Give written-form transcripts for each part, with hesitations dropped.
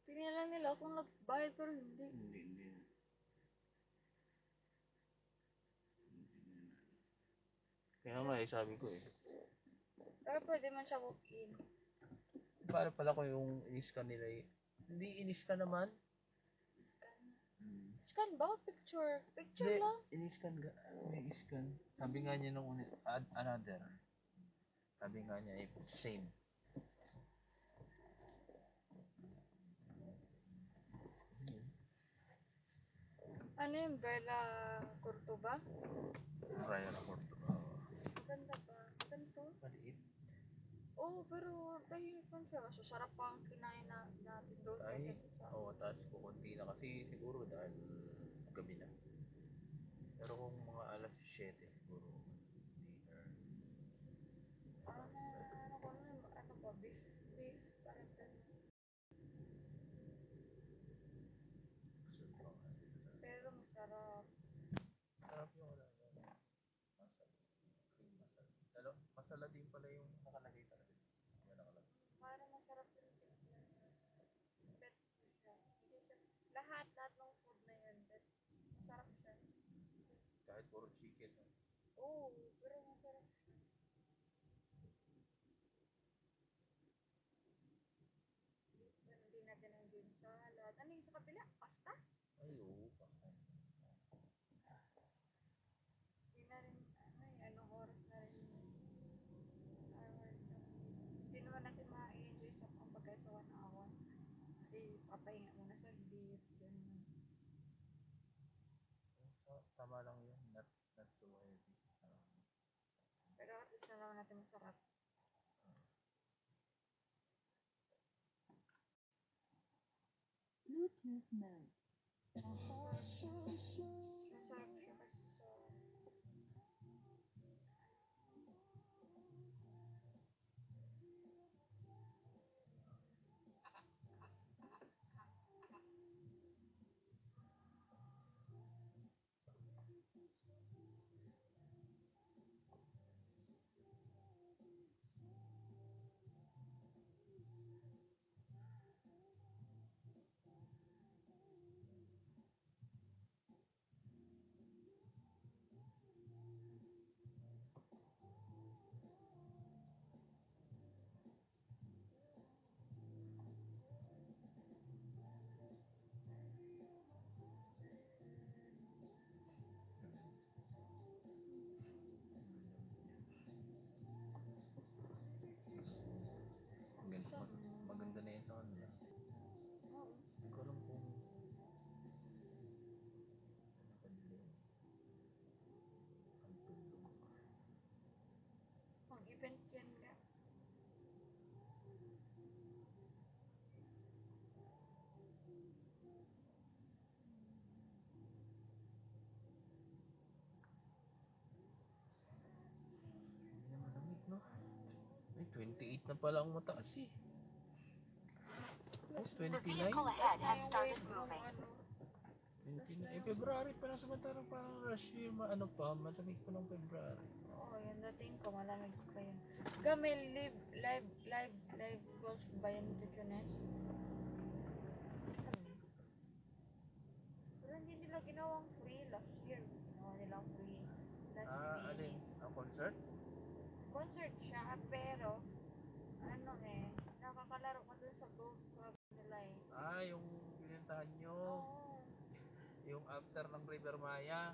Tingnan nila kung nagbayad pero hindi. Hindi. Kaya nga sabi ko eh. Pero pwede man siya walk-in. Paano pala ko yung in-scan nila eh? Hindi in-scan naman. Scan. Scan ba? Picture. Picture Hindi, lang. in-scan ga. May scan. Sabi nga niya nung add another. Sabi nga niya eh, same. Ano yung Bella Cordoba? Raya na Porto. Maganda ba? Ganito? Maliit. Oo, pero tahimik man siya. So, sarap pa ang kinain natin doon Ay, kaysa sa... oo, tapos kukunti na kasi siguro dahil gabi na. Pero kung mga alas 7 siguro, dinner. Parang ano ko na, ano ba, beef, parang ganun. Pero masarap. Sarap yung ano, masala. Cream masala. Lalo, masala din pala yung nakalagay talaga. Yan nakalagay. Parang masarap yung tignan. Bet ko siya. Hindi siya, lahat ng food na yun, bet. Masarap siya. Kahit puro chicken. No? Oo, pero masarap siya. Hindi natin ang game salad. Ano yung sa kabila? Pasta? Ay, oo, pasta. Hindi na rin, ano eh, anong oras na rin hour na. Hindi naman natin ma-enjoy sa kumbaga sa 1 hour. Kasi papahinga muna sa beef, ganun. So, tama lang yun. Not so heavy. Pero at least na naman natin masarap. Bluetooth mode. Masarap siya kasi sa... Maganda na yun sa kanila. Oo. Hindi ko alam kung napadili ang tulog. Pang event yan nga. Hindi naman lamig, no? Ay, 28 na pala ang mataas eh. Oh, Plus na. 29? Plus na yung weight mong ano. Plus na 29. Eh, yung... February pa lang samantarang parang rush year, ano pa, malamig pa ng February. Oo, yung dating ko, malamig pa yun. May live goals ba yan dito, Jones? Pero hindi nila ginawang free last year. Ginawa nilang free last Alin? week. Ang concert? Concert siya, pero ano eh, nakakalaro ka dun sa golf club nila eh. Yung pinuntahan nyo. Oo. Yung after ng River Maya.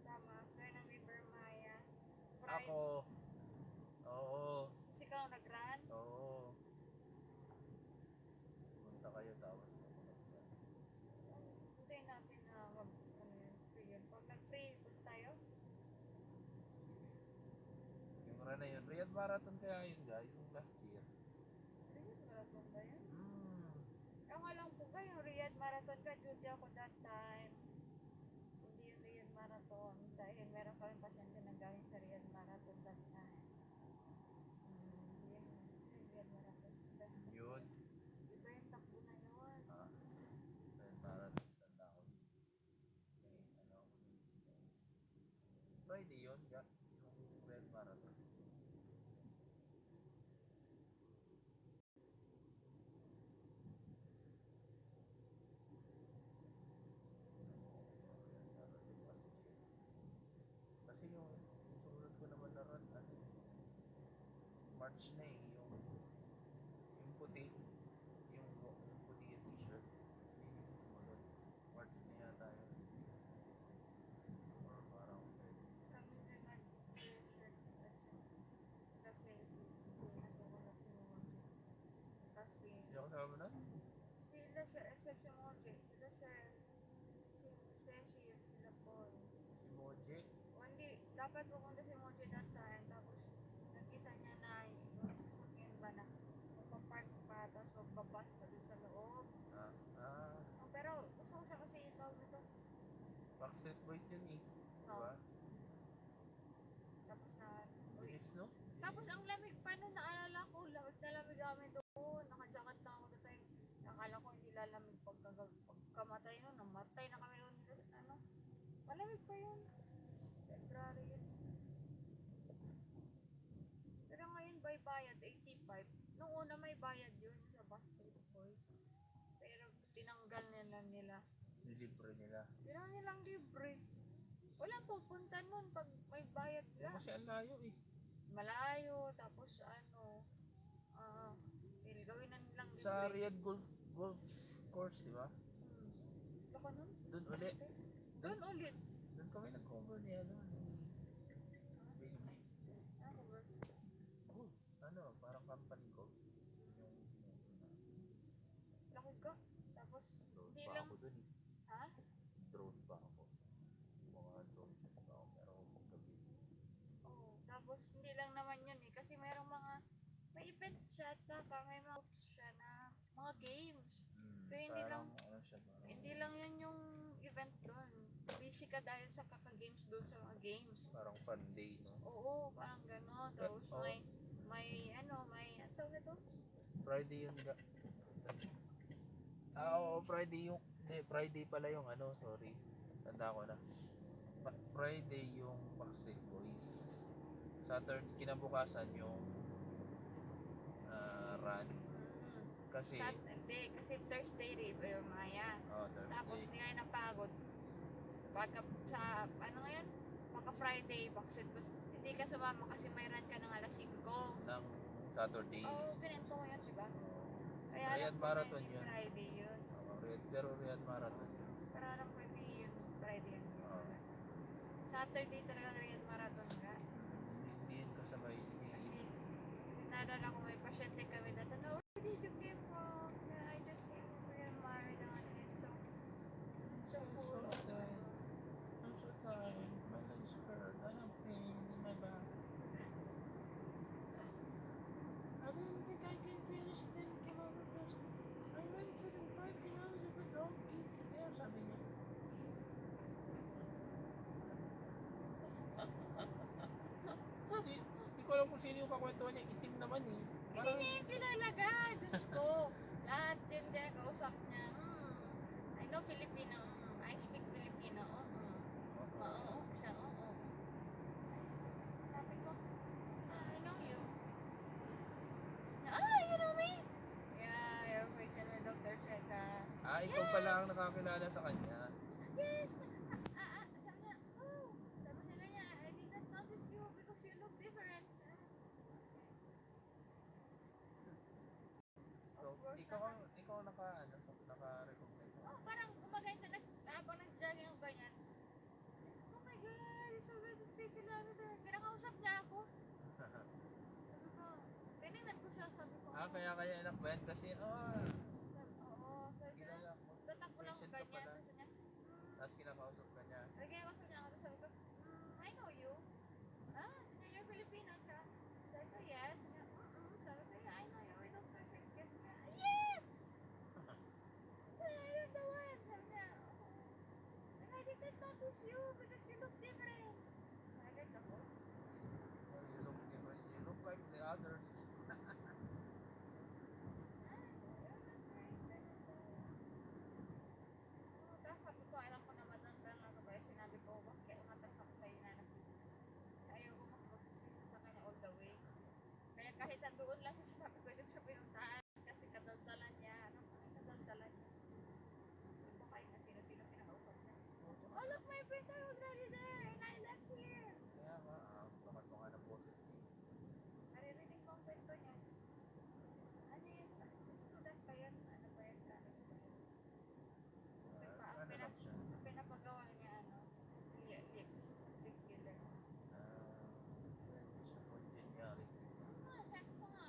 Tama, after ng River Maya. Pride, Ako, oo, ikaw nag-run? oo. Punta kayo tapos Hintayin natin na ano yun, free yun. Pag nag-free, punta tayo. yung run na yun. Riyadh Marathon kaya yun guys, yung last year. Riyadh Marathon ba yun? Hmm. Ang alam ko ba yung Riyadh Marathon ka, duty ako that time. Hindi yung Riyadh Marathon. Dahil meron kami pasyente na galing sa Riyadh Marathon that time. Yung Riyadh Marathon. Yun. Iba yung takbo na yun. Riyadh Marathon, tanda ko. Ano, Friday yun, yung Riyadh Marathon. Sino kasama mo na? Sila Sir, except si Moji. Sila Sir, si Cecil, sila Paul. Si Moji. O hindi, dapat pupunta si Moji that time. Tapos, nakita niya na yung sasakyan ba na mapapark pa, tapos magbabas pa dun sa loob. Oh, pero gusto ko siya kasi yung tawag nito. Backstreet Boys yun eh. No. Diba? Tapos na, Bilis, no? tapos ang lamig pa nun, naalala ko, lamig na lamig kami doon. Naka-jacket na ako that time. Akala ko hindi lalamig pagkamatay nun. Namatay na kami doon. Ano, malamig pa yun. February yun. Pero ngayon by bayad, 85. Nung una may bayad yun sa Backstreet Boys. Pero tinanggal nila. Nilibre nila. Tinanggal nilang libre. Walang pupunta nun pag may bayad ka. Kasi ang layo eh. Malayo, tapos ano, gawin na nilang libre. Sa Riyadh Golf Course, di ba? Laka nun? Doon ulit. Doon ulit. Doon kami nag-cover ni ano, ni Baby. Ako ba? Golf. Ano, parang company golf. Yung Laki ka. Tapos, drone hindi pa lang, ako doon eh. ha? Drone pa ako. Mga drone shoot pa ako. Pero paggabi. Oo. Tapos, hindi lang naman yun eh. Kasi mayroong mga, may event siya, saka may mga siya na mga games. Pero hindi lang, Parang ano siya, parang hindi lang yun yung event doon. Busy ka dahil sa kaka-games doon sa mga games. parang fun day, no? Oo, parang gano'n. Tapos may, ano tawag ito? Friday yun ga. Oo, Friday yung, hindi, Friday pala yung ano, sorry. Tanda ko na. Friday yung Backstreet Boys. Saturday, kinabukasan yung run. Kasi, Saturday, kasi Thursday, River Maya. Tapos Thursday. hindi kayo napagod. Pagka sa, ano ngayon? Pagka Friday, Backstreet Boys. Hindi ka sumama kasi may run ka ng alas 5. Ng Saturday. Oo, ganito mo yun, di ba? Kaya alam Riyadh ko Marathon na yun. Friday yun. Pero Riyadh Marathon yun. Pero alam ko hindi yun Friday yun. Oo. Saturday talaga Riyadh Marathon ka. Hindi yun kasabay. Kasi naalala ko may pasyente kami na tanong, where did you came from? I just came from Riyadh Marathon and it's so full of I'm so tired. My legs hurt. I have pain in my back. I didn't think I can finish 10 kilometers. I went to the 5 kilometers with all kids there, sabi niya. Hindi ko alam kung sino yung kakwentuhan niya. Itim naman eh. Hindi niya yung kilalaga. Diyos ko. Lahat yun kaya kausap niya. I know Filipino. I speak Filipino. Oo. Siya. Oo. Sabi ko, I know you. You know me? Yeah, your patient with Dr. Sheka. Ikaw pala ang nakakilala sa kanya. Yes! Sabi niya, oh! Sabi niya ganyan, I did not notice you because you look different. So, ikaw naka-recognize mo. Oh, parang gumagay sa habang nag-jogging ako ganyan. Oh my God, it's already 3 kilometers. Pinakausap niya ako. Sabi ko, tinignan ko siya, sabi ko, Kaya anak ba yan? Kasi, oo, sabi ko, kilala ko. tatakbo lang ako Patient ka ganyan. pala. Tapos niya, Tapos kinakausap ka niya. kinakausap niya ako, tapos sabi ko, I know you. Sabi niya, you're Filipino ka. Sabi ko, yes. Sabi niya, sabi ko, yeah, I know you. We don't perfect. Yes! Yes! You're the one. Sabi niya, and I did not notice you because you look different. Agad ako. You look different. You look like the others. Tapos sabi ko, alam ko na matandang ako kaya sinabi ko, bakit umatras ako sa'yo na kasi ayaw ko makipag-discuss sa kanya all the way. Kaya kahit nandoon lang siya, sabi ko, doon siya pinuntahan kasi kadaldalan niya. Kadaldalan niya? Hindi ko kayo na sino-sino pinakausap niya. Oh, look, my friends are already there and I left here. Kaya nga, bakit mo nga ng boses niya. Naririnig ko ang kwento niya. Ano yun? Student pa yun? Ano pa yun? Ano lang siya? Pinapagawa niya, lip killer. Pwede siya congeniality. Sex pa nga.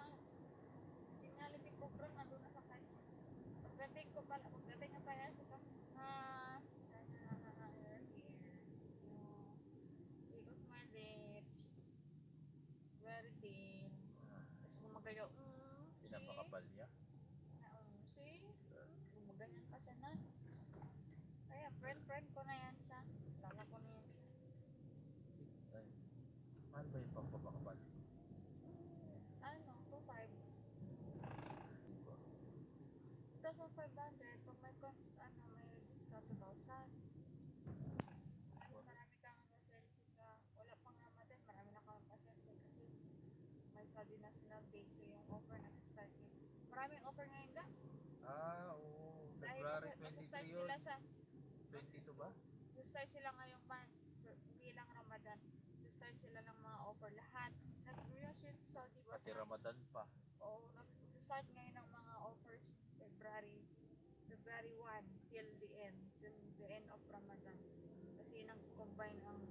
gumagalaw. Pinapakapal niya. See? Gumaganyan ka siya na. Kaya friend ko na yan siya. Lala ko na yan. Ay, mahal ba yung pagpapakapal? Ano, 2.5. Di ba? 2,500. Pag may, may discount 2,000. Ay, marami kang selfie ka. Wala pang Ramadan. Marami na kang selfie kasi may Saudi National Day. So yung offer na-start yun. Maraming offer ngayon lang. Oo. Dahil February mag-start 23 yun. sila sa 22 ba? start sila ngayong month, hindi lang Ramadan. Start sila ng mga offer lahat. Nag-yung Saudi ba? Kasi Ramadan pa. Oo, nag-start ngayon ng mga offers February 1 till the end of Ramadan. Kasi nag-combine ang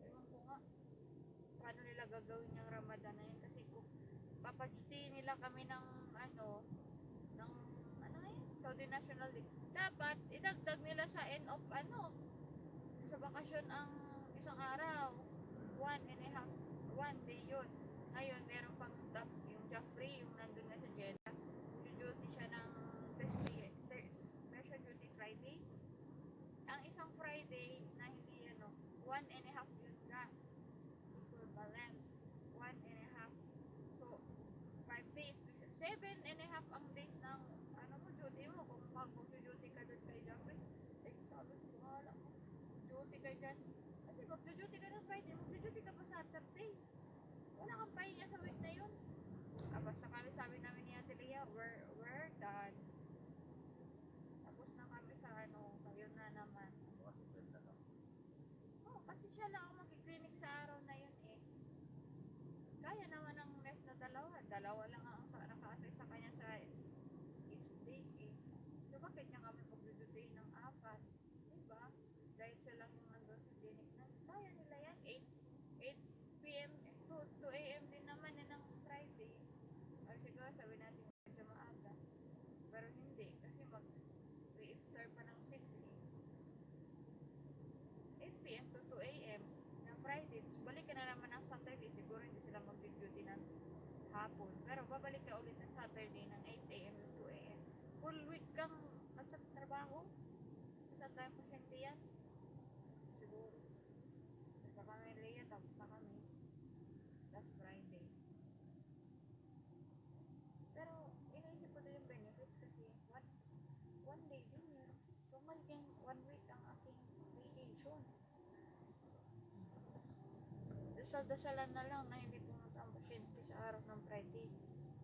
ewan ko nga paano nila gagawin yung Ramadan na yun kasi kung papachutiin nila kami ng ng Saudi National Day. Dapat idagdag nila sa end of sa bakasyon ang isang araw. 1 day yun. Ngayon, meron pang yung Jeffrey, yung nandun na sa Jeddah. Duty siya ng special duty Friday. Ang isang Friday na hindi 1.5 yun ka. Equivalent. 1.5. So, 5 days. 7.5 ang days ng mo, duty mo. Kung mag-duty ka doon kay Jeffrey, sabi ko, wala mo. Duty ka dyan. Kasi mag-duty ka ng Friday, mag-duty ka pa Saturday. Wala kang pahinga sa week na yun. Basta kami sabi namin ni Ate Lea, we're done. Tapos na kami sa kayo na naman. Kasi ganda lang. Kasi siya lang ang mag-clinic sa araw na yun eh. Kaya naman ang nurse na dalawa. Dalawa lang ang naka-assign sa kanya sa each day eh. So bakit niya kami pag-duty ng 4? Diba? Dahil siya lang yung nandun sa clinic na. Kaya nila yan. 8 p.m. to 2 a.m. din naman yan ng Friday. Or siguro sabi natin medyo maaga. Pero hindi. Kasi mag-re-iftar pa ng 6 eh. 8 p.m. to 2 a.m. ng Friday. Tapos balik ka na naman ng Saturday. Siguro hindi sila mag-duty ng hapon. Pero babalik ka ulit ng Saturday ng 8 a.m. to 2 a.m. Full week kang nagtatrabaho. Sa time pa hindi yan. Siguro. Basta kami Lea, tapos na kami. Last Friday. Pero iniisip ko din yung benefits kasi one day din yun. So magiging 1 week ang aking vacation. Dasal-dasalan na lang na hindi pumunta ang pasyente sa araw ng Friday.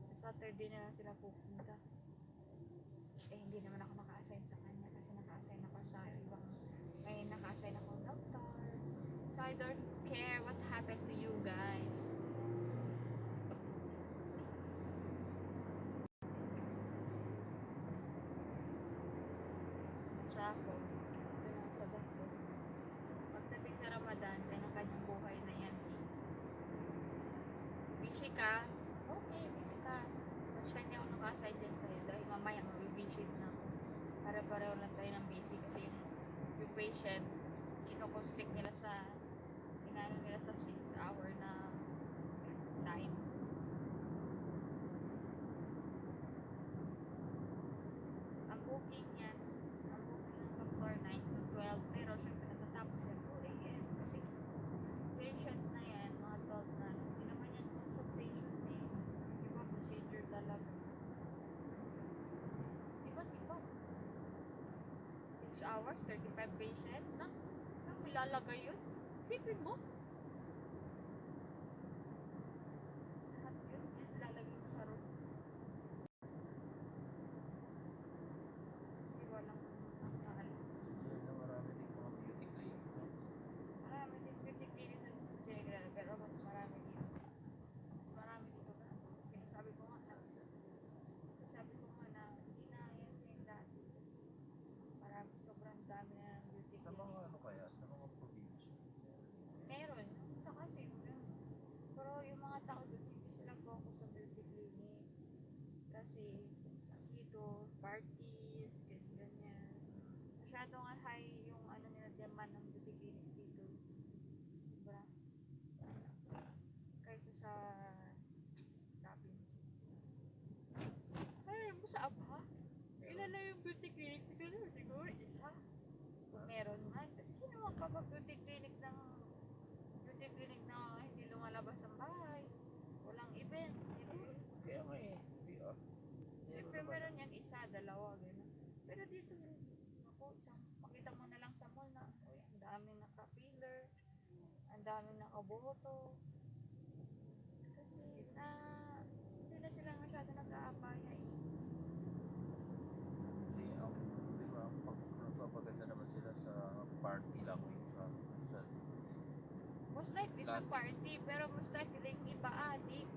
Sa Saturday na lang sila pupunta. Hindi naman ako naka-assign sa kanya kasi naka-assign ako sa ibang may naka-assign akong doctor. So I don't care what happened to you guys. Ako ito lang sa doctor. Pagdating sa Ramadan, yan ang kanyang buhay na yan. Busy ka? Okay, busy ka. Basta hindi ako naka-assign din sa'yo dahil mamaya mabibisit na ako. Para-pareho lang tayo ng busy kasi yung patient, kinoconstrict nila sa 6 hour na time. Ang booking yan, ang booking ng doctor 9 to 12, pero syempre natatapos yan 2 a.m. kasi patient na yan, mga 12 na, hindi naman yan consultation eh. Iba procedure talaga. Iba. 6 hours, 35 patient na. Ano ilalagay yun? Sipin mo? Lahat yun, ilalagay mo sa room. Kasi walang nakakaalam. Yan na marami din mga beauty clinic. No? Marami din beauty clinic sa General, pero mas marami dito. Mas marami dito ka. Sabi ko nga na hindi na yan yung dati. Marami, sobrang dami na ng beauty Sa mga clinic. kaya, sa mga probinsya. Meron. Sa kasi, pero yung mga tao doon, hindi sila focus sa beauty clinic. Kasi, dito, parties, ganyan. Masyadong high yung nila demand ng beauty clinic dito. Sobra. Kaysa sa province. wala yung beauty clinic, siguro isa. Meron man. Kasi sino magpapa-beauty clinic ng beauty clinic na hindi lumalabas ng bahay? Walang event. Kaya nga eh, PR. Siyempre meron yan isa, dalawa, gano'n. Pero dito, ako, makita mo na lang sa mall na, uy, ang daming naka-filler, ang daming nakaboto. Kasi na, hindi na sila masyado nag-aabaya eh. Hindi, di ba, nagpapaganda naman sila sa party lang yung sa Most likely sa lahat. party, pero most likely yung iba adik.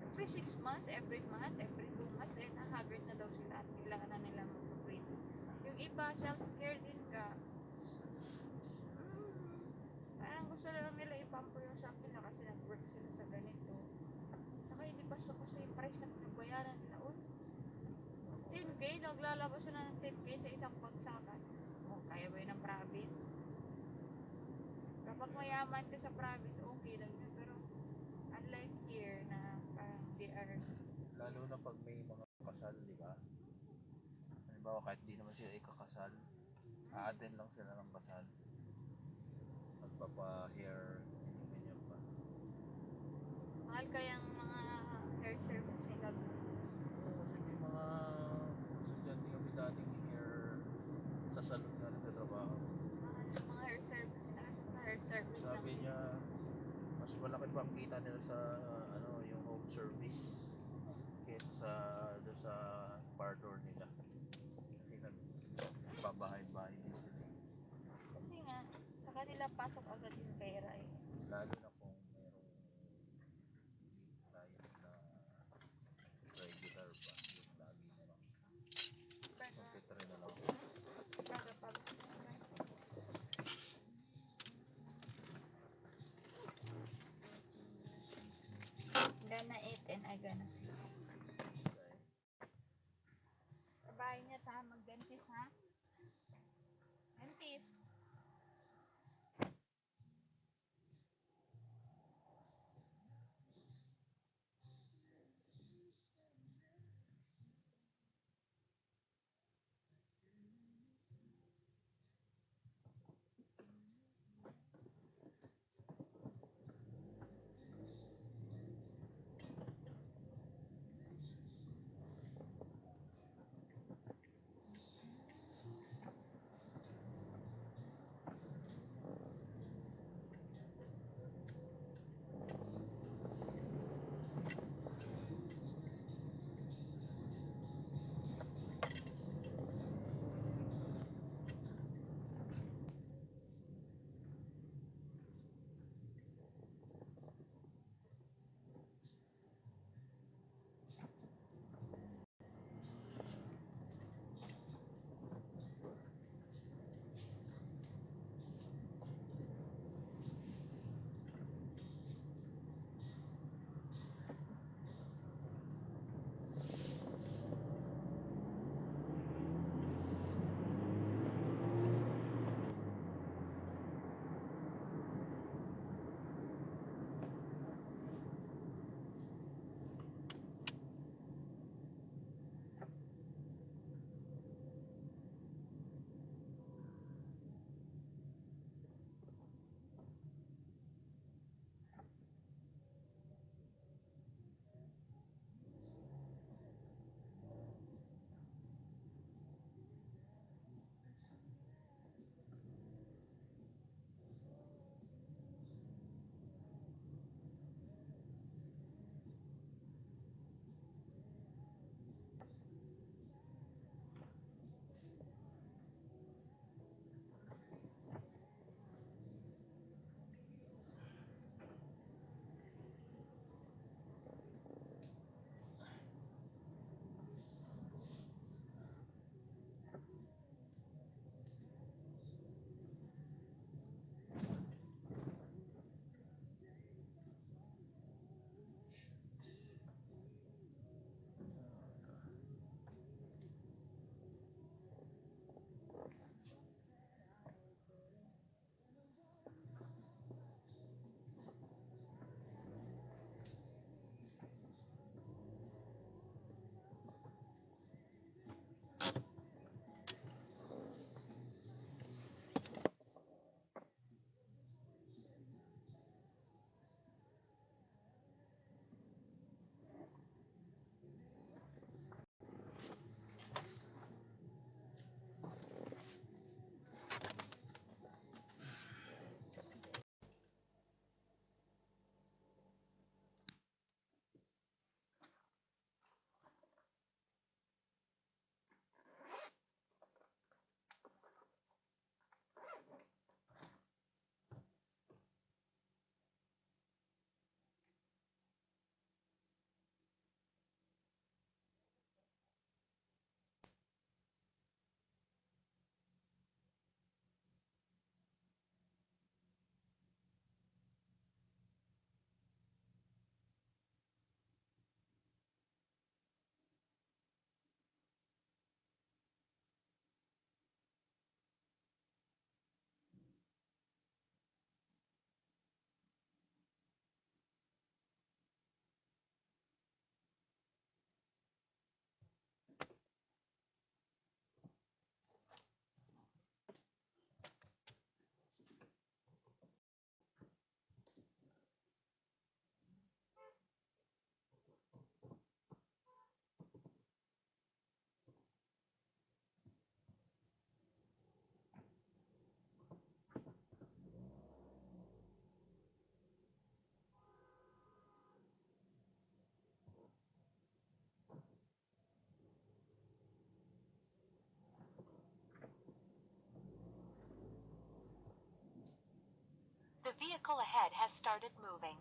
Every 6 months, every month, every 2 months, then haggard na daw sila at kailangan na nila mag-print. Yung iba, self-care din ka. Parang gusto na lang nila ipamper yung sa nila kasi nag-work sila sa ganito. Saka hindi basta-basta yung price na pinagbayaran nila. Uy, 10K, naglalabas na ng 10K sa isang pagsakan. Oh, kaya ba yun ng province? Kapag mayaman ka sa province, okay lang yun. Pero unlike here na parang they are, Lalo na pag may mga kasal, di ba? Halimbawa, kahit di naman sila ikakasal, a-attend lang sila ng kasal. Magpapa-hair, ganyan pa. mahal kayang mga hair service nila. Oo, kasi may mga estudyante kami dating hair sa salon na nagtatrabaho. Mahal yung mga hair service nila kasi sa hair service Sabi ng niya, mas malaki pa ang kita nila sa ano, yung home service kaysa sa doon sa parlor nila. Kasi nagbabahay-bahay din sila. kasi nga, sa kanila pasok agad yung pera eh. Lalo na kung merong client na regular ba, yung lagi na lang. Baga, Magte-try na lang. baga pag gonna eat and I gonna sleep. Kabahay niya ta, mag-dentist ha? Dentist. vehicle ahead has started moving.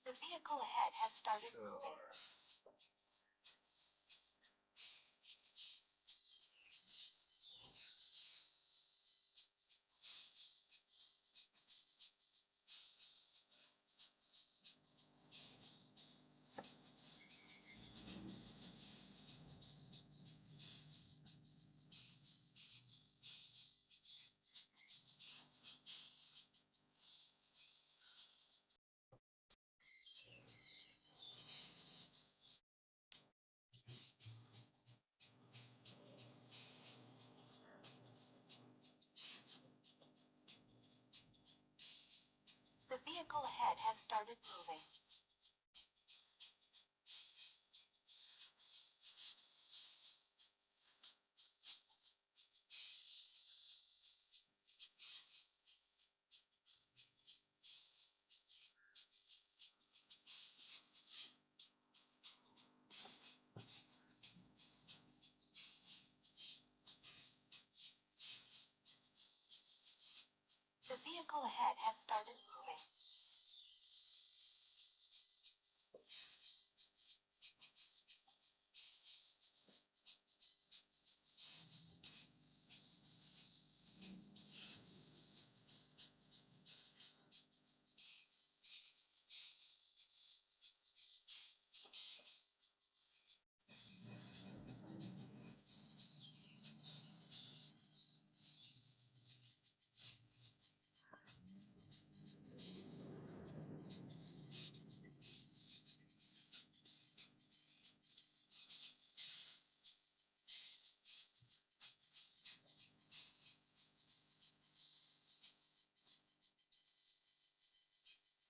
The vehicle ahead has started moving. The vehicle ahead has started moving. The vehicle ahead has started moving.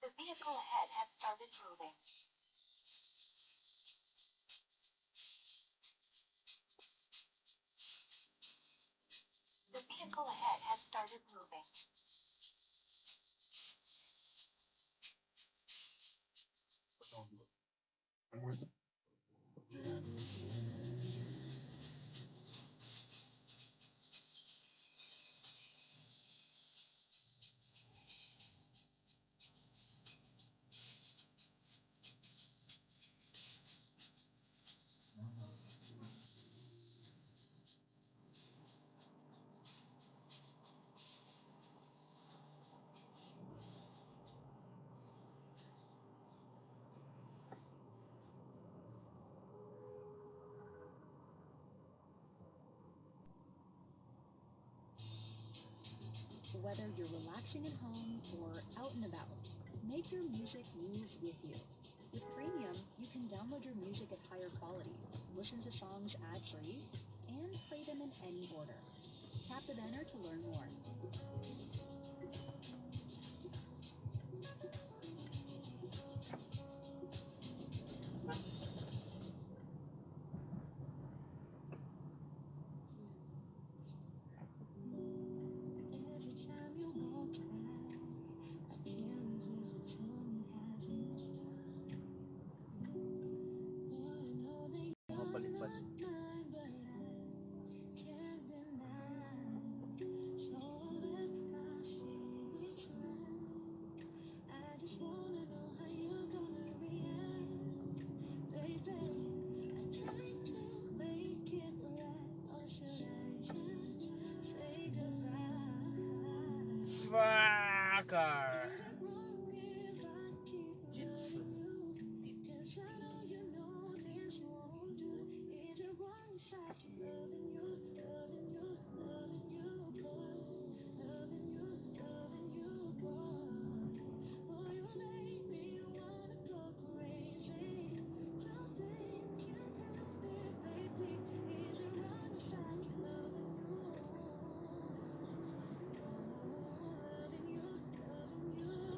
The vehicle ahead has started moving. whether you're relaxing at home or out and about. Make your music move with you. With Premium, you can download your music at higher quality, listen to songs ad-free, and play them in any order. Tap the banner to learn more. Every time you walk by, I can't resist the tone you have in style. Oh, I know that Mga you're palipad. not mine, but I can't deny. So I'll let my feelings ride. I just wanna know how you're gonna react, baby. I tried to make it right, or should I just say goodbye? Fucker! Is it wrong if I keep Jitsu. loving you? 'Cause I know you know this won't do. Is it wrong if I keep loving you, loving you, loving you, boy? Loving you, boy. Boy, you make me wanna go crazy. So babe, can't help it, baby. Is it wrong if I keep loving you? Loving you,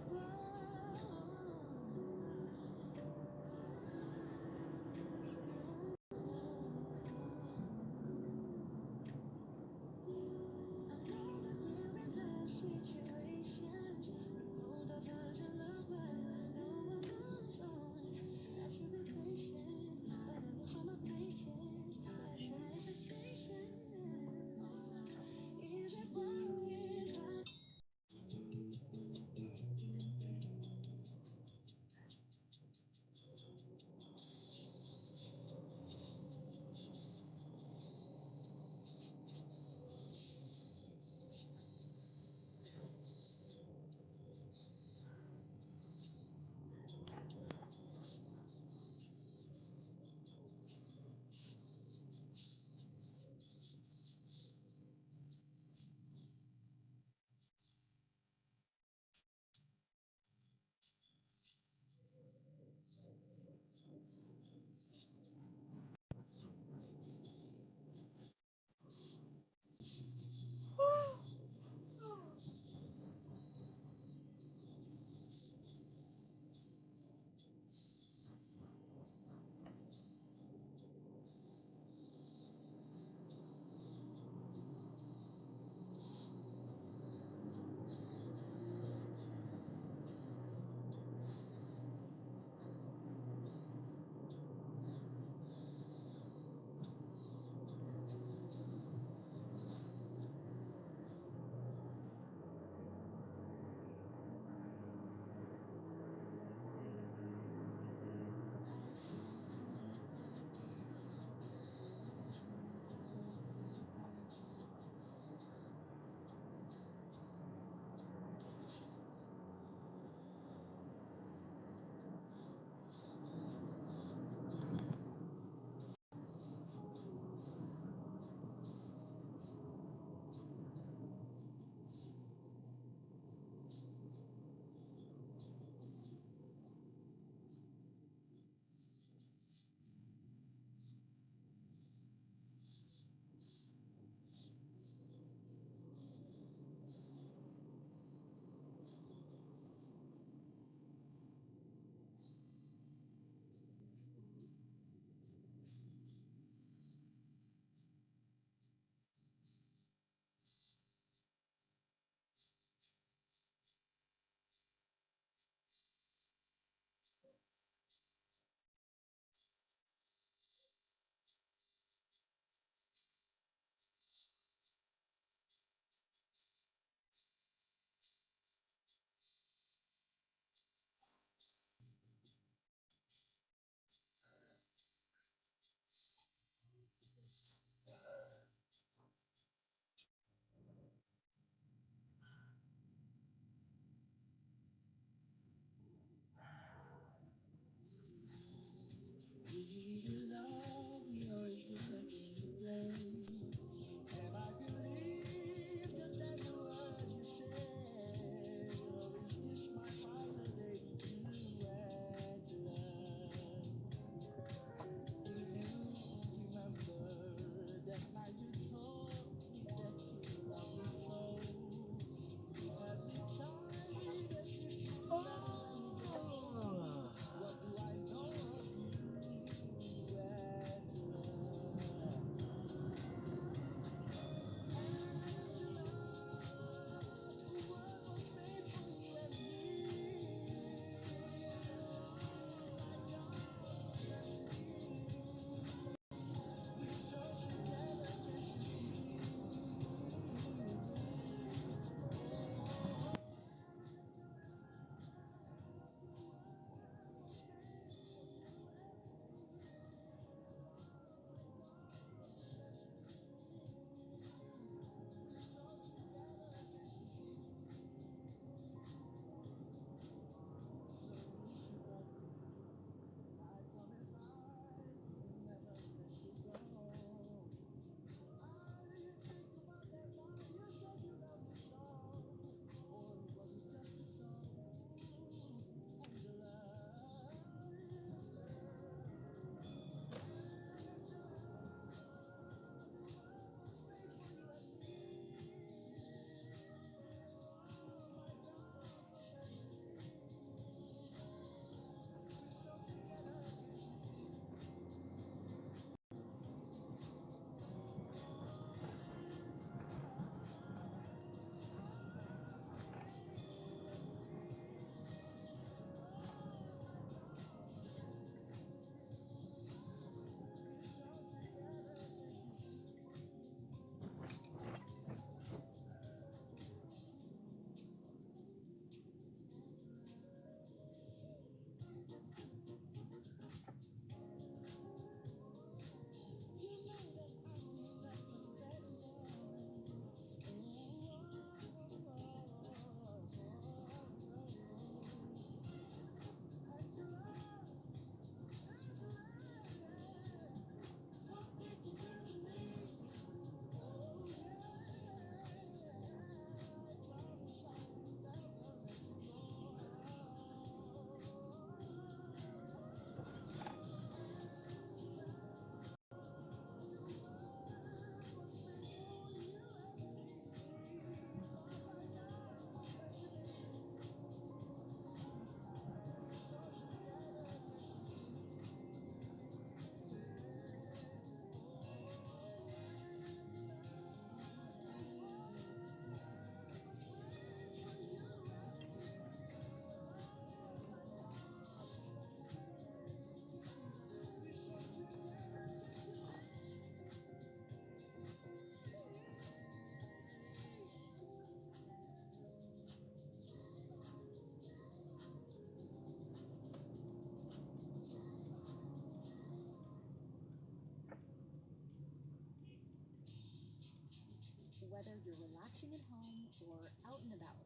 whether you're relaxing at home or out and about.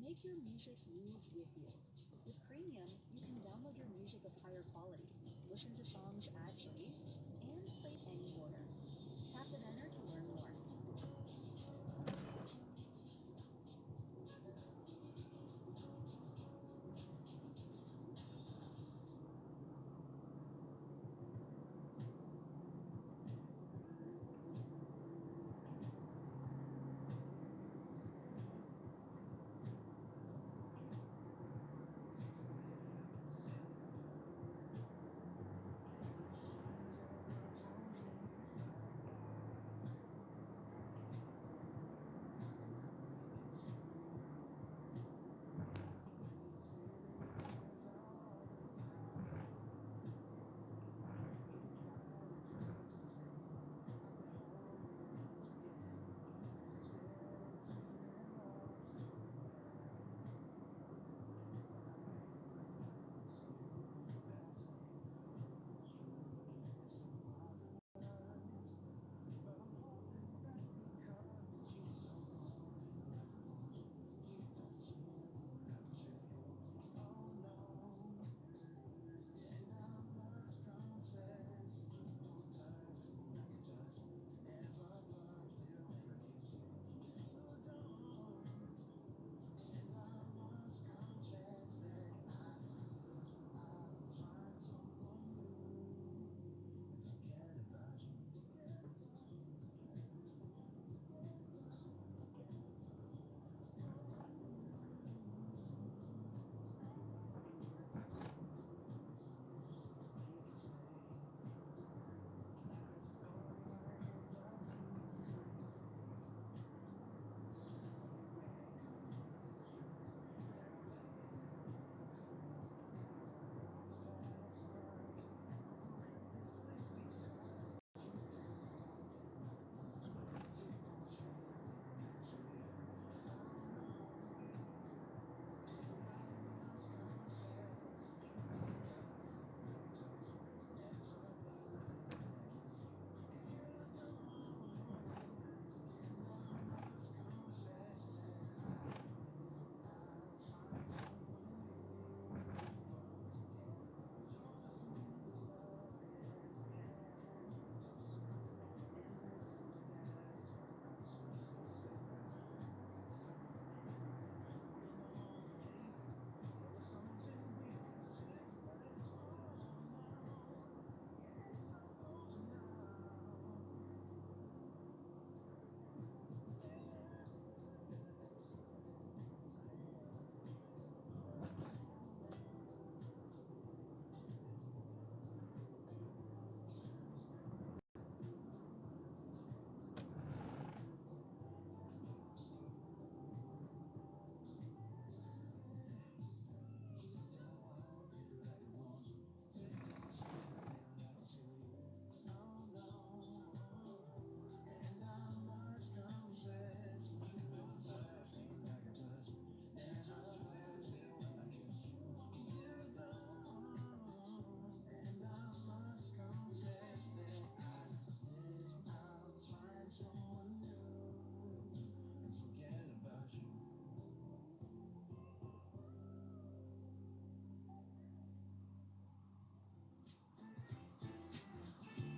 Make your music move with you. With Premium, you can download your music of higher quality, listen to songs ad-free, and play anywhere. Tap the banner to learn more.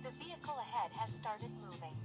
The vehicle ahead has started moving.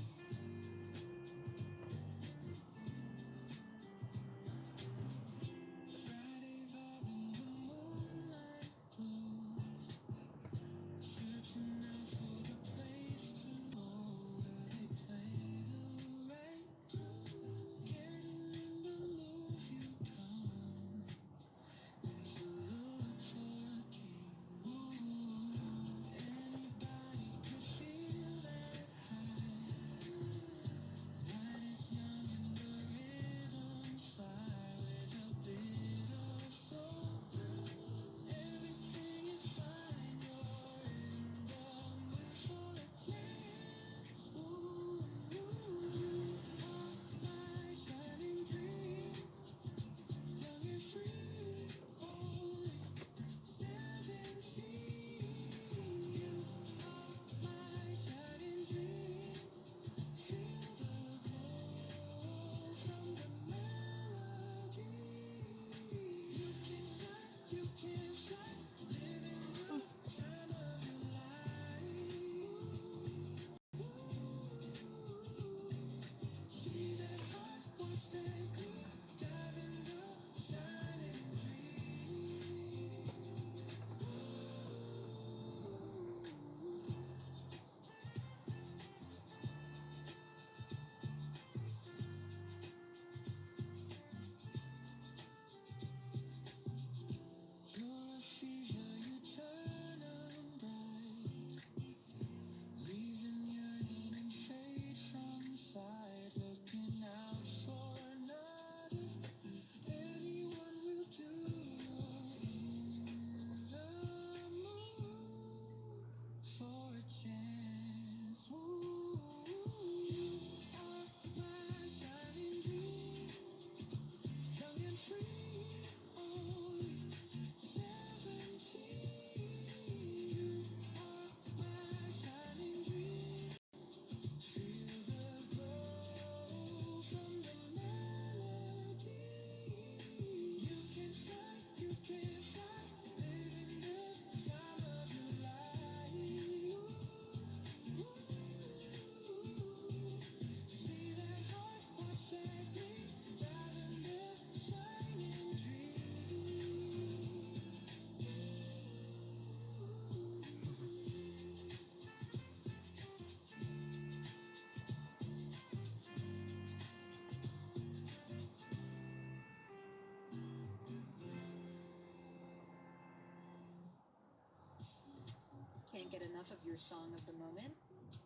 get enough of your song of the moment?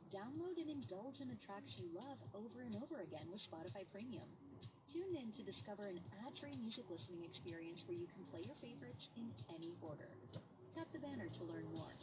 Download and indulge in the tracks you love over and over again with Spotify Premium. Tune in to discover an ad-free music listening experience where you can play your favorites in any order. Tap the banner to learn more.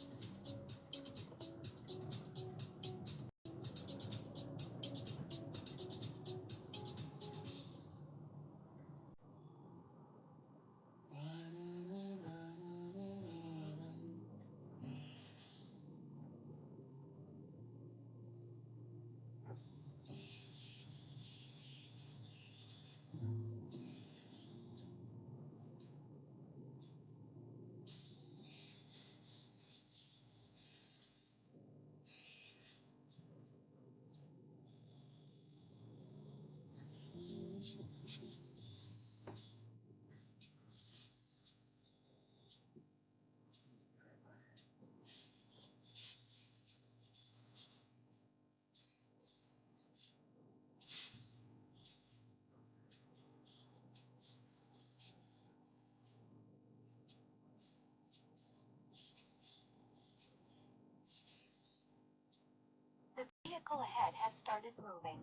The vehicle ahead has started moving.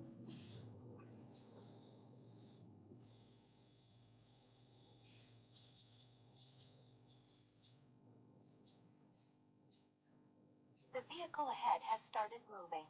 The vehicle ahead has started moving.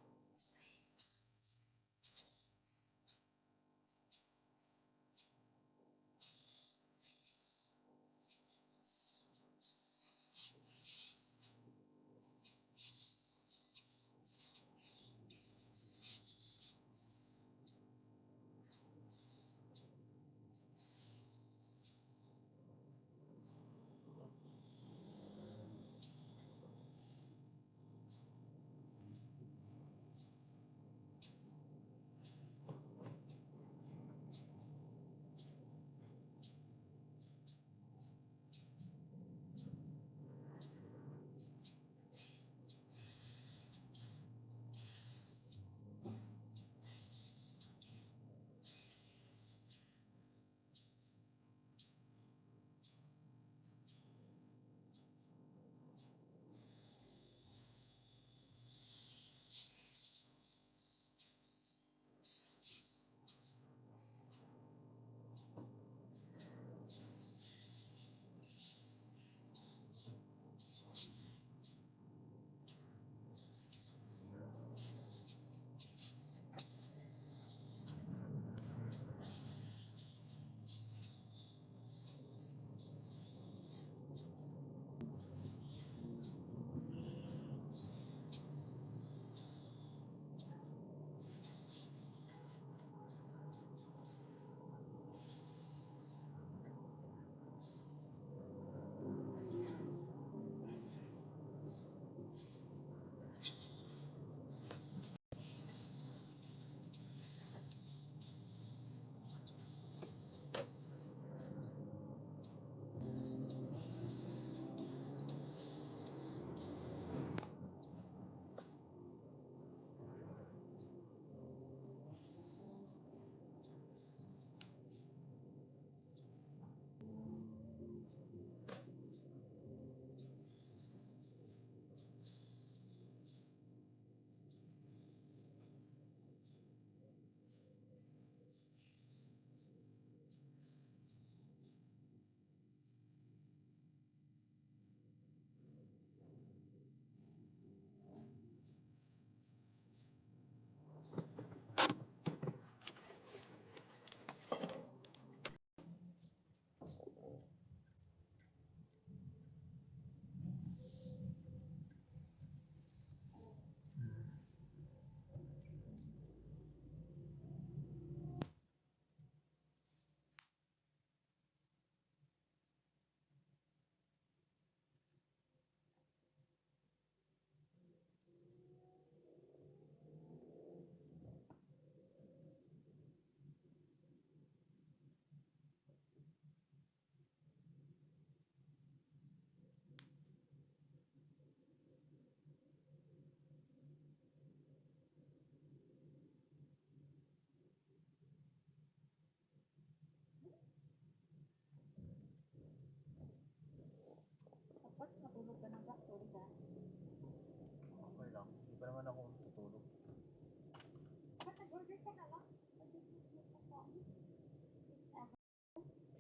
nag-order ka na lang.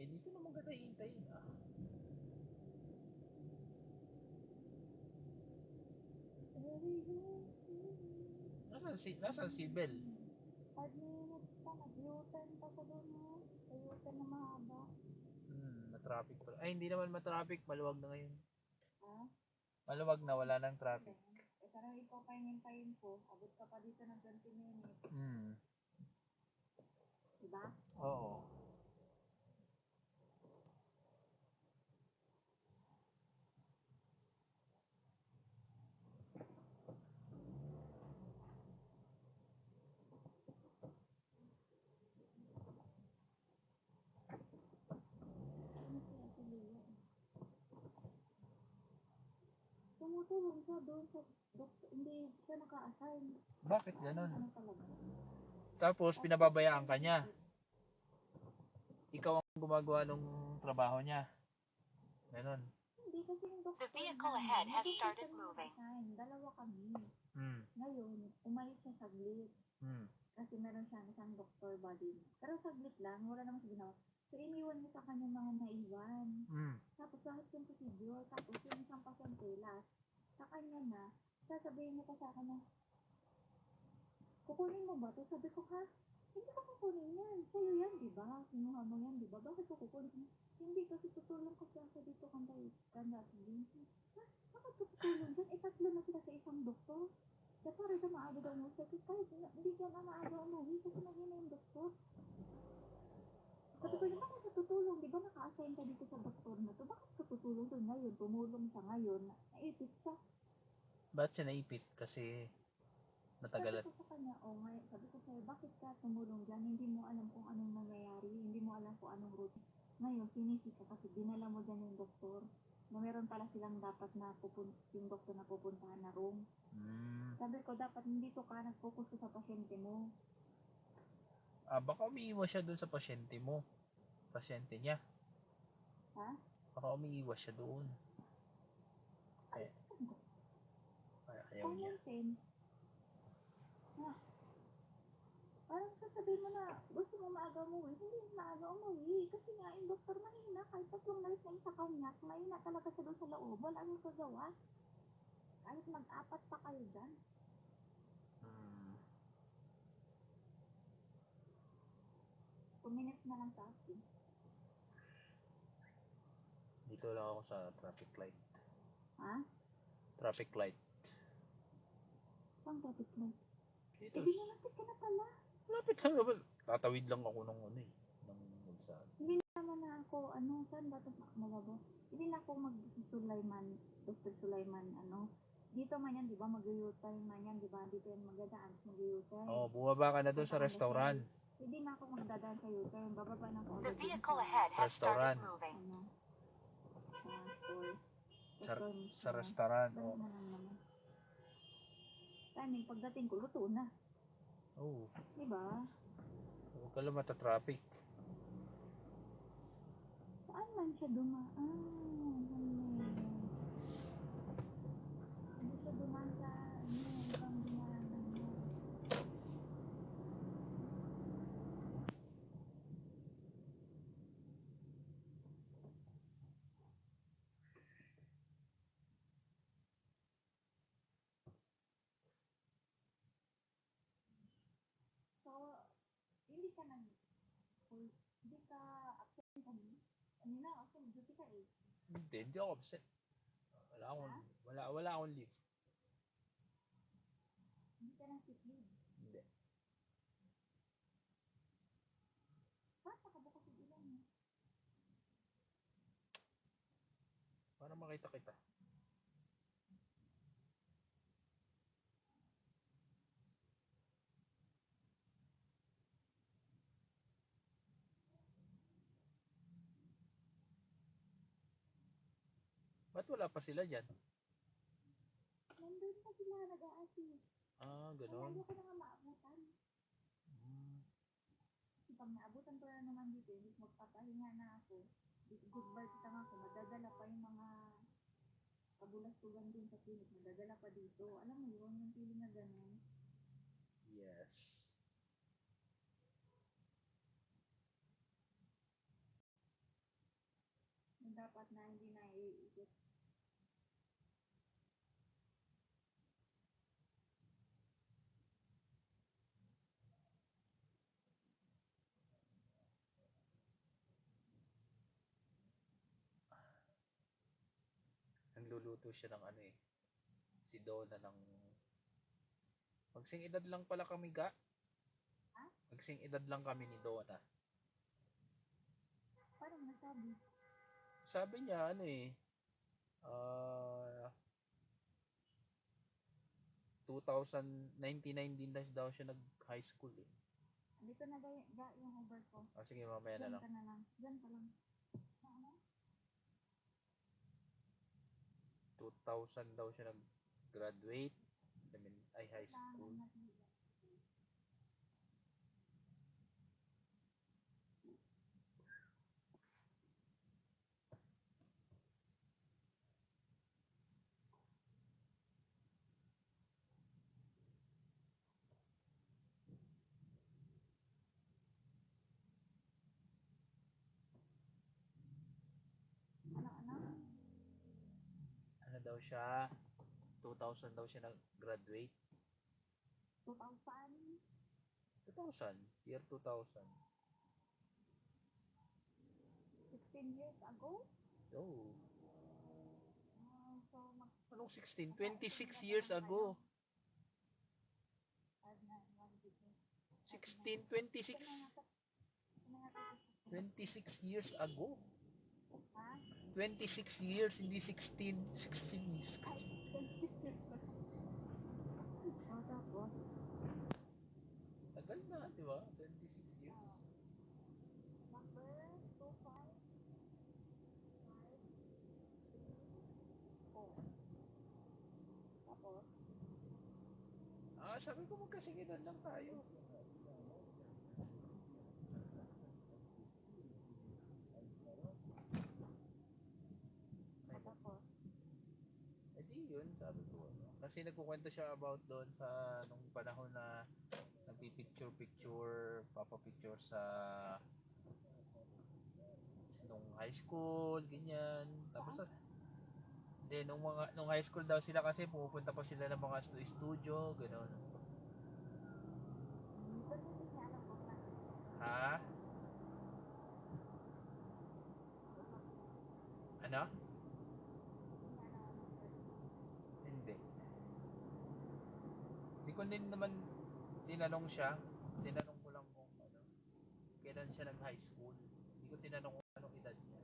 Eh, dito naman ka tayo hintayin ah. Nasaan si Bel? 5 minutes pa, nag-U-turn pa sa doon mo. U-turn na mahaba. Na-traffic pa. Ay, hindi naman ma-traffic. Maluwag na ngayon. Ha? Maluwag na, wala nang traffic. Eh, parang ikaw pa yung hintayin ko. Abot ka pa dito ng 20 minutes. Diba? Oo. Tumutulong siya doon sa doktor. Hindi siya naka-assign. Bakit ganun? Ano talaga? Tapos, pinababayaan ka niya. Ikaw ang gumagawa ng trabaho niya. Ganun. Hindi kasi yung doktor The vehicle ahead has namin, started may doktor moving. naka-assign. Dalawa kami. Hmm. Ngayon, umalis siya saglit. Hmm. Kasi meron siyang isang doktor body. Pero saglit lang, wala naman siya ginawa. So, iniwan niya sa kanya mga naiwan. Hmm. Tapos lahat yung procedure. Tapos yung isang pasyente last. Sa kanya na, sasabihin niya pa sa akin na, kukunin mo ba ito? Sabi ko, ha? Hindi ko kukunin yan. Sa'yo yan, di ba? Kinuha mo yan, di ba? Bakit ko kukunin? Hindi, kasi tutulong kasi ako dito kanda sabihin. Ha? Bakit ko tutulong dyan? Eh, tatlo na sila sa isang doktor. Kaya para sa maaga daw mo, kahit hindi ka na maaga umuwi kasi naging yung doktor. Sabi ko, bakit ka tutulong? Di ba naka-assign ka dito sa doktor na to? Bakit ka tutulong doon ngayon? Tumulong siya ngayon. Naipit siya. Ba't siya naipit? Kasi natagalan. Sabi ko sa kanya, ngayon, sabi ko sa'yo, bakit ka tumulong dyan? Hindi mo alam kung anong nangyayari. Hindi mo alam kung anong route. Ngayon, sinisi ka kasi dinala mo dyan yung doktor. Na meron pala silang dapat na yung doktor na pupuntahan na room. Sabi ko, dapat hindi to ka nag-focus ka sa pasyente mo. Baka umiiwas siya doon sa pasyente mo. Pasyente niya. Ha? Baka umiiwas siya doon. Ay, Ayaw niya. common sense. Ha? Parang sasabihin mo na, gusto mo maaga umuwi, hindi maaga umuwi. Kasi nga, yung doktor mahina, kahit tatlong nurse na isa kanya, mahina talaga siya doon sa loob. Wala nang kagawa. Kahit mag-apat pa kayo dyan. Minutes na lang sa akin. Dito lang ako sa traffic light. Ha? Traffic light. Saan traffic light? Dito. Eh, dinalapit ka na pala. Lapit lang naman. Tatawid lang ako ng ano eh. Ng saan. Hindi naman na ako, saan ba ito malabo? Hindi na ako mag-Sulaiman, Dr. Sulaiman, Dito man yan, di ba, mag-U-turn man yan, di ba? Dito yan magdadaan, mag-U-turn. Bumaba ka na doon sa restaurant. Hindi na ako magdadaan sa U-turn, bababa na ako. The vehicle ahead has started moving. Sa restaurant. Ganun na lang naman. Timing, pagdating ko, luto na. Di ba? Huwag ka lang mata-traffic. Saan man siya dumaan? Hindi siya dumaan sa ibang dinaanan niya. So, hindi ka absent ka niya. Kanina, ako, duty ka eh. Hindi ako upset. Wala akong leave. Hindi ka nang sick leave. Hindi. Basta ka bukas yung ilan mo. Para makita kita. Ba't wala pa sila dyan? Nandun pa sila nag-a-assist. Ganon. Ayaw ko na nga maabutan. Kasi pag naabutan ko na naman dito, hindi magpapahinga na ako. Goodbye kita nga ako. Madadala pa yung mga kabulastugan din sa clinic. Madadala pa dito. Alam mo yun, yung feeling na gano'n. Yes. dapat na hindi na iikot. Nagluluto siya ng ano eh. Si Donna ng... Magsing edad lang pala kami ga. Ha? Magsing edad lang kami ni Donna. Parang nasabi. Sabi niya ano eh. Ah... 2099 din daw siya nag high school eh. Dito na ba yung Uber ko? Sige, mamaya na Diyan lang. ka na lang. Diyan ka lang. 2000 daw siya nag-graduate. I mean, ay high school. Ano? Ano daw siya? 2000 daw siya nag-graduate. 2,000? 2000, year 2000. 16 years ago? Oh. So, Anong 16? 26 years ago. 16, 26. 26 years ago. Ha? 26 years, hindi 16. 16 years. Ay, 26 years na. O, tapos? Tagal na, di ba? 26 years. Number 2, 5, 5, 3, 4. Tapos? Sabi ko magkasing edad lang tayo. Tapos? Di yun, sabi ko. Kasi nagkukwento siya about doon sa nung panahon na nagpipicture-picture, papapicture sa nung high school, ganyan. Tapos hindi, nung high school daw sila kasi pumupunta pa sila ng mga studio, gano'n. Ha? Ano? Hindi. Hindi ko din naman tinanong siya. Tinanong ko lang kung ano, kailan siya nag-high school. Hindi ko tinanong kung anong edad niya.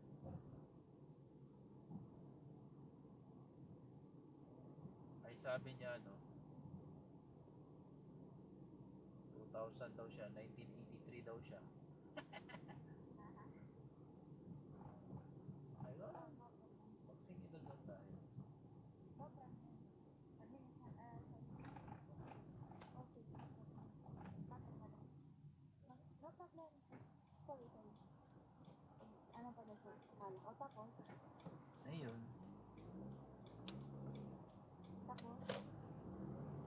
Ay sabi niya, 2000 daw siya, 1983 daw siya. Ayun, magsing edad lang tayo. No problem. Sorry. Ano pa na siya? Akala ko. Tapos? Ayun. Tapos?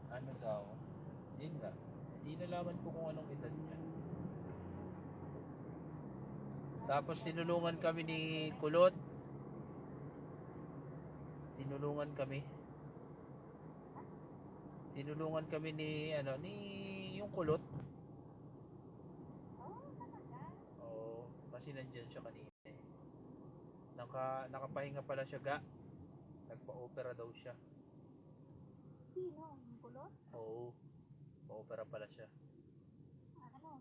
Ano daw? Yun nga. Hindi nalaman ko kung anong edad niya. Tapos tinulungan kami ni Kulot. Tinulungan kami ni ni yung Kulot. Oh, talaga? Oo, kasi nandiyan siya kanina eh. Nakapahinga pala siya ga. Nagpa-opera daw siya. Sino? Yung kulot? Oo, pa-opera pala siya. Ano?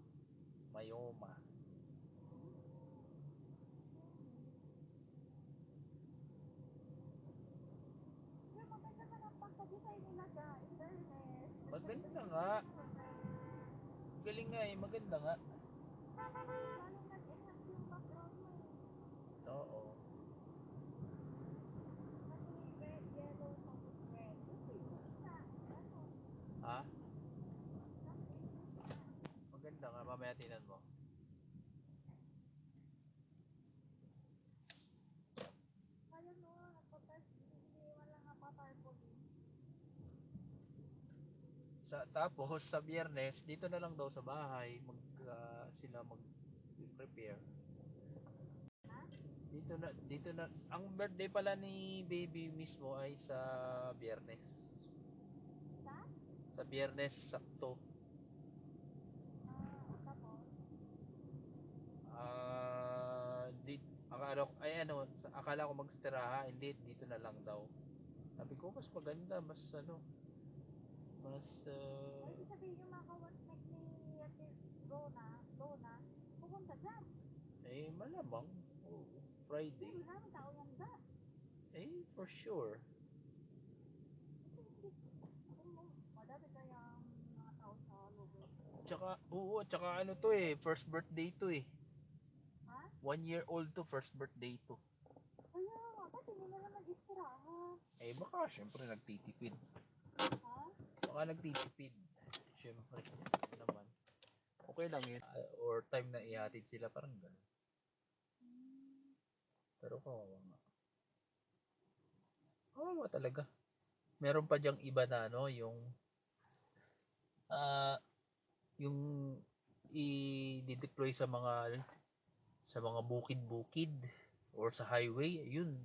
Myoma. Yung maganda man ang pagka-design nila sa internet. Maganda nga. Galing nga eh, maganda nga. Lalo nag-enhance yung background mo eh. Oo. Kasi red, yellow, tapos red. Kasi na, ano? Ha? Maganda nga, mamaya tinan mo. Kaya no, hindi walang napatarpulin. Tapos sa Biyernes, dito na lang daw sa bahay sila mag-prepare. Ha? Dito na. Ang birthday pala ni baby mismo ay sa Biyernes. Sa Biyernes sakto. Tapos, Akala ko magstiraha, hindi dito na lang daw. Sabi ko mas maganda, mas ibig sabihin yung mga ka-workmate ni Ate Rona, pupunta dyan. malamang Friday. Hindi, maraming tao yan dyan. For sure. Madami kayang mga tao sa lugar. Tsaka ano to first birthday to Ha? 1 year old to, first birthday to. Kaya nga, ba't hindi na lang mag-istirahan? Baka syempre nagtitipid. Ha? Baka nagtitipid. Syempre, naman. Okay lang yun. Or time na ihatid sila, parang gano'n. Pero kawawa nga. Kawawa talaga. Meron pa diyang iba na yung i-deploy sa mga bukid-bukid or sa highway. Yun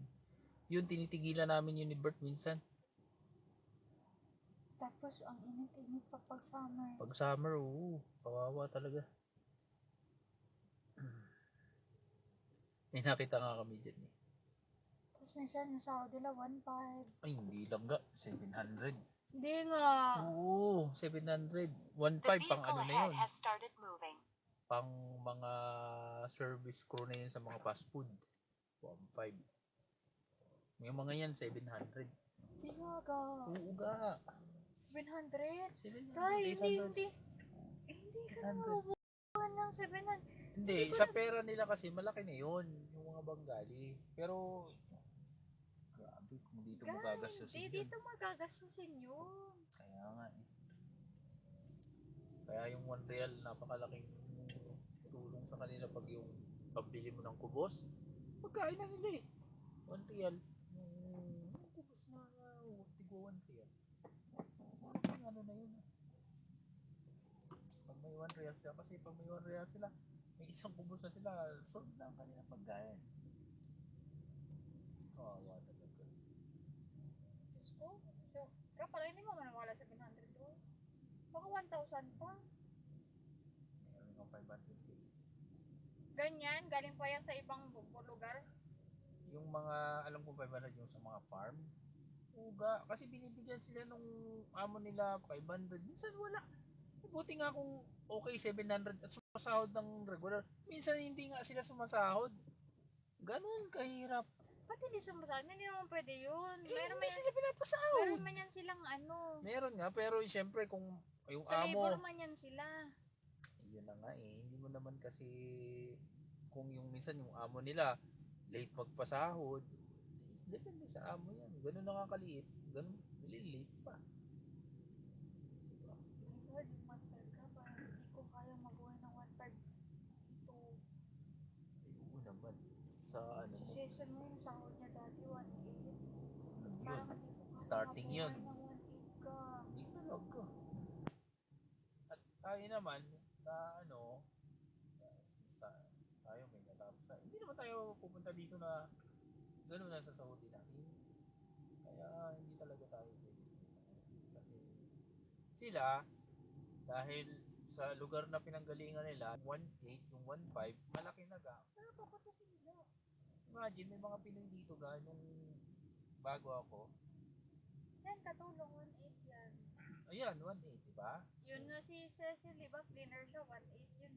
tinitigilan namin yun ni Bert minsan. Tapos, ang init-init pa pag summer. Pag summer, kawawa talaga. May nakita nga kami dyan Tapos minsan yung sahod nila 1.5. Ay, hindi lang ga. 700. Hindi nga. Oo, 700. The 1.5 pang vehicle ano na ahead yun. has started moving. Pang mga service crew na yun sa mga fast food. 1.5. Yung mga yan, 700. Hindi nga ga. Oo ga. 700? 700, Tay, 800. hindi ka na mabubuhan ng 700. Hindi, sa pera nila kasi malaki na yun. Yung mga Bengali. Pero, grabe kung dito magagastusin yun. Dito magagastusin yun. Kaya nga Kaya yung 1 real, napakalaking tulong sa kanila pag yung pambili mo ng kubos. Pagkain na nila 1 real. Yung kubos na tigwa 1 real. Malaking ano na yun. Pag may 1 real sila, kasi pag may 1 real sila, may isang kubos na sila, solve na ang kanilang pagkain. Kawawa talaga. Diyos ko. So, kaya pala hindi mo manawala 700 doon. Baka 1,000 pa. Meron ng 500. Ganyan, galing pa yan sa ibang lugar. Yung mga, alam ko 500 yung sa mga farm. Uga, kasi binibigyan sila nung amo nila 500. Minsan wala. Buti nga kung okay 700 at sumasahod ng regular. Minsan hindi nga sila sumasahod. Ganun kahirap. Ba't hindi sumasahod? Hindi naman pwede yun. Hindi sila pinapasahod. Meron man yan silang ano. Meron nga, pero siyempre kung yung Sa labor amo, man yan sila. yun na nga hindi mo naman kasi kung yung minsan yung amo nila late magpasahod, depende sa amo yan. Ganun nakakaliit, ganun nililate pa. God, yung 1.5 ka, parang hindi ko kaya mag-uwi ng 1.5 dito. Oo naman. Sa ano mo, Si Cesar mo yung sahod niya dati, 1.8. yun. Parang hindi ko kaya Starting mabuhay yun. ng 1.8 ka. Hindi talaga. At tayo naman, na sa, tayo may natapos tayo. Hindi naman tayo pupunta dito na gano'n na sa Saudi natin. Kaya hindi talaga tayo pwede. Kasi sila, dahil sa lugar na pinanggalingan nila, 1.8, yung 1.5, malaki na ga. Pero papunta sila. Imagine, may mga Pinoy dito ga, nung bago ako. Yan, katulong 1.8 yan. Ayan, 1.8, diba? Yun na si Cecil, di ba? Cleaner siya, 1.8 yun.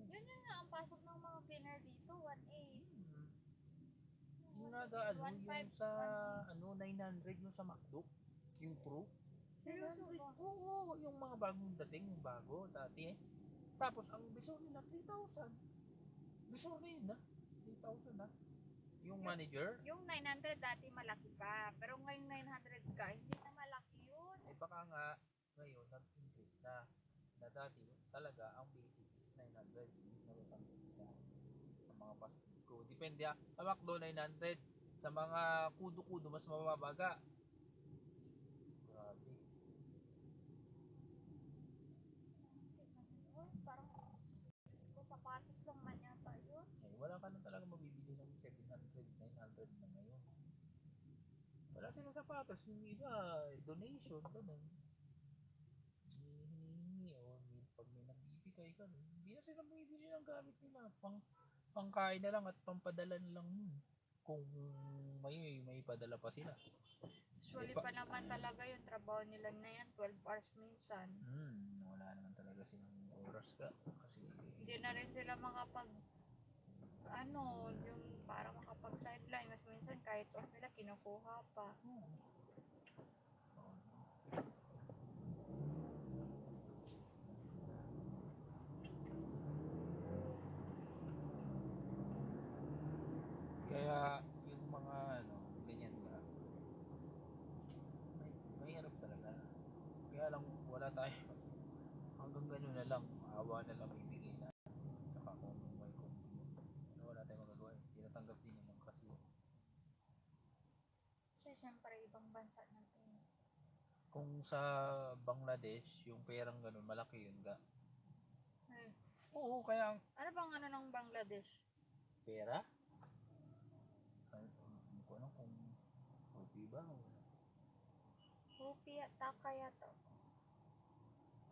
Yun nga, ang pasok ng mga cleaner dito, 1.8. Yung naga, yung sa, 900, yung sa McDo, yung crew. Seryoso ba? Oo, yung mga bagong dating, yung bago, dati Tapos, ang bisor nila, 3,000. Bisor na yun, 3,000 na. Yung manager, Yung 900 dati malaki pa. Pero ngayong 900 ka, hindi na malaki yun. baka nga, ngayon, nag-increase na dati, talaga, ang basic is 900. Yung natatanggal nila sa mga fast food ko. Depende sa McDo, 900. Sa mga kudo-kudo, mas mababaga. Grabe. Parang, sapatos lang man yata yun. Wala ka na talaga mabibili ng 700. Wala silang sapatos, yung iba, donation, ganun. Hinihingi, o pag may nagbibigay ka, hindi na sila bumibili ng gamit nila. Pangkain na lang at pampadala na lang yun. Kung may padala pa sila. Usually pa naman talaga yung trabaho nila na yan, 12 hours minsan. Wala naman talaga silang oras ka. Kasi, Hindi na rin sila makapag, yung para makapag-sideline. Mas minsan kahit off nila, kinukuha pa. kaya, yung mga, ganyan nga, mahirap talaga. Kaya lang, wala tayo. Hanggang gano'n na lang, awa na lang ibigay na. Saka kung may konti, wala tayong magagawa. Tinatanggap din naman kasi. Kasi syempre, ibang bansa natin. Kung sa Bangladesh, yung perang gano'n, malaki yun ga. Oo, kaya Ano bang ng Bangladesh? pera? Hindi ko alam kung rupee ba o Rupiah, taka yata.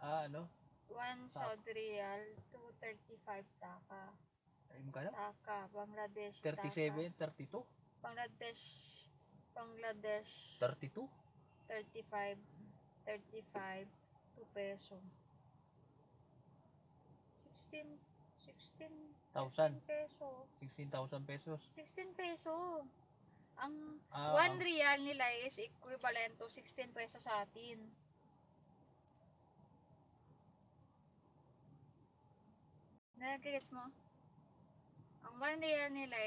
ano? 1 Saudi Riyal, 235 taka. Ayun ka na? Taka, Bangladesh, 37, taka. 32? Bangladesh, 32? 35, 35, 2 peso. 16, 16, 1,000. 16 peso. 16,000 pesos. 16 peso. Ang Ah, 1 real nila is equivalent to 16 peso sa atin. Nagigets mo? Ang 1 real nila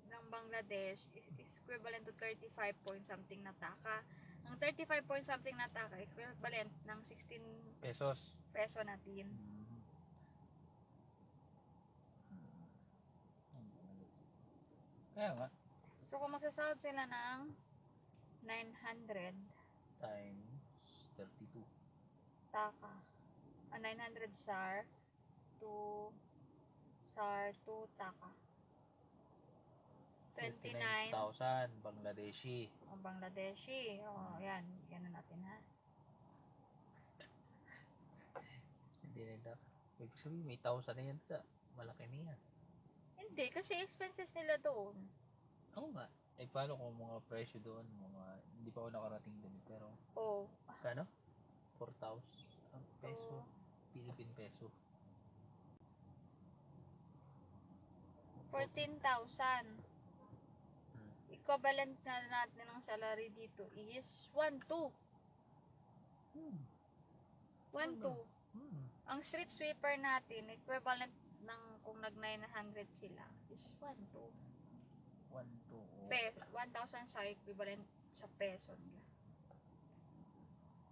ng Bangladesh is equivalent to 35 point something na taka. Ang 35 point something na taka equivalent ng 16 pesos. peso natin. Kaya nga. So kung magsasahod sila ng 900 Times 32. taka, 900 SAR to 2 taka. 29,000 29,000 Bangladeshi. Bangladeshi. Yan. Yan na natin ha. Hindi na ito. Ibig sabihin, may 1,000 na yan. Malaki na yan. Hindi, kasi expenses nila doon. Oo nga. Paano kung mga presyo doon? Hindi pa ako nakarating doon. Pero, kano? 4,000 ang peso. Philippine peso. 14,000. Equivalent na natin ng salary dito is 1,200. 1,200. Ang street sweeper natin, equivalent ng kung nag 900 sila, is 1,200. 1,000 sa equivalent sa peso nila.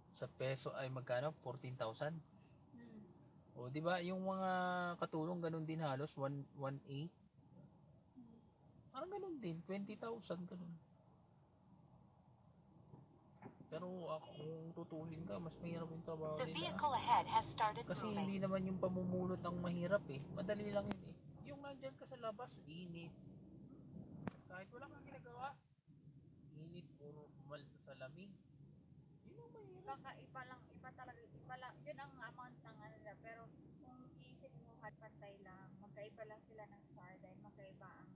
Sa peso ay magkano? 14,000? O, di ba yung mga katulong ganun din halos 1.8? Parang ganun din, 20,000 ganun. Pero kung tutusin ka, mas mahirap yung trabaho The nila. vehicle ahead has started Kasi moving. hindi naman yung pamumulot ang mahirap eh. Madali lang yun eh. Yung nandyan ka sa labas, init. Kahit wala kang ginagawa, init or sa lamig. Yun ang mahirap. Baka iba talaga, yun ang amount ng ano nila. Pero kung iisip mo, pantay lang, magkaiba lang sila ng SAR dahil magkaiba ang,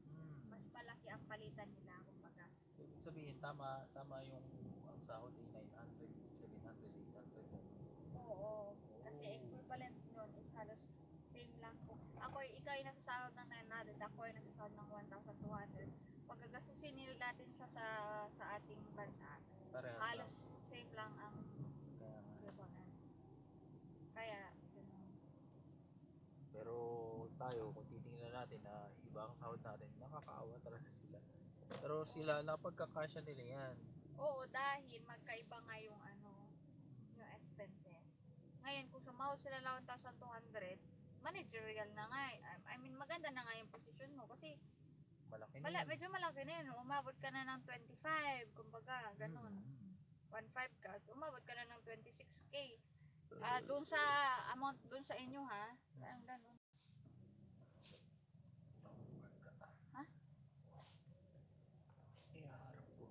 mas malaki ang palitan nila, kumbaga. Ibig sabihin, tama yung ang sahod ay 900, 700, 800. Oo, kasi equivalent nun is halos same lang po. Ikaw ay nasasahod ng 900, ako ay nasasahod ng 1,200. Pagkagasusin nila natin siya sa ating bansa, halos same lang ang equivalent. Kaya, ganun. Pero tayo, kung titingnan natin na iba ang sahod natin, nakakaawa talaga sila. Pero sila, napagkakasya nila yan. Oo, dahil magkaiba nga yung yung expenses. Ngayon, kung sumahod sila ng 1,200, managerial na nga. I mean, maganda na nga yung posisyon mo kasi Malaki na yun. medyo malaki na yun. Umabot ka na ng 25, kumbaga, ganun. 1,500 ka, umabot ka na ng 26K. Doon sa amount, doon sa inyo ha, parang ganun. Ha? Iharap ko.